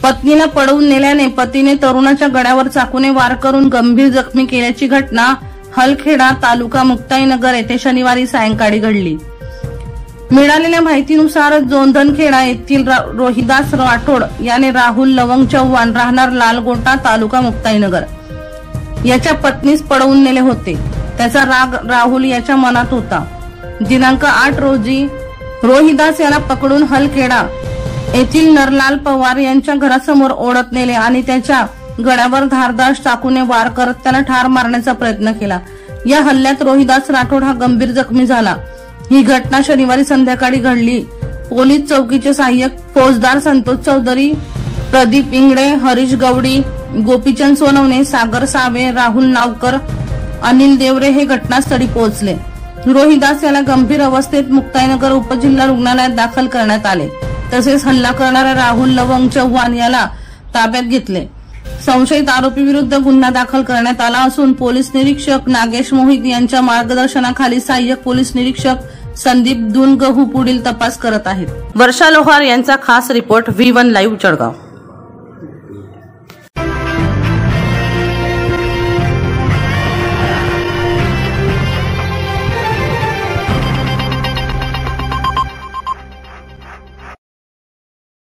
पत्नीला पळवून नेल्याने पतीने तरुणाच्या गळ्यावर चाकूने वार करून गंभीर जखमी केल्याची घटना हलखेडा तालुका मुक्ताईनगर येथे शनिवारी सायंकाळी घडली। मिळालेल्या माहितीनुसार जोंधनखेडा येथील रोहिदास राठोड याने राहुल लवंग चव्हाण राहणार लालगोटा तालुका मुक्ताईनगर याच्या पत्नीस पळवून नेले होते। त्याचा राग राहुल याच्या मनात होता। दिनांक 8 रोजी रोहिदास याला पकडून हलखेडा येथील नरलाल पवार यांच्या घरासमोर ओढत नेले आणि त्याच्या गळ्यावर धारदार चाकूने वार करत त्याला ठार मारण्याचा प्रयत्न केला। या हल्ल्यात रोहिदास राठोड हा गंभीर जखमी झाला। ही घटना शनिवारी संध्याकाळी घडली। पोलीस चौकीचे सहाय्यक फौजदार संतोष चौधरी, प्रदीप इंगळे, हरीश गवडी, गोपीचंद सोनवणे, सागर सावे, राहुल नावकर, अनिल देवरे हे घटनास्थळी पोहोचले। रोहिदास याला गंभीर अवस्थेत मुक्ताईनगर उपजिल्हा रुग्णालयात दाखल करण्यात आले। तसेच हल्ला करणाऱ्या राहुल लवंग चव्हाण याला ताब्यात घेतले। संशयित आरोपी विरुद्ध गुन्हा दाखल करण्यात आला असून पोलीस निरीक्षक नागेश मोहित यांच्या मार्गदर्शनाखाली सहाय्यक पोलीस निरीक्षक संदीप दुनगहू पुढील तपास करत आहेत। वर्षा लोहार यांचा खास रिपोर्ट V1 लाईव्ह जळगाव।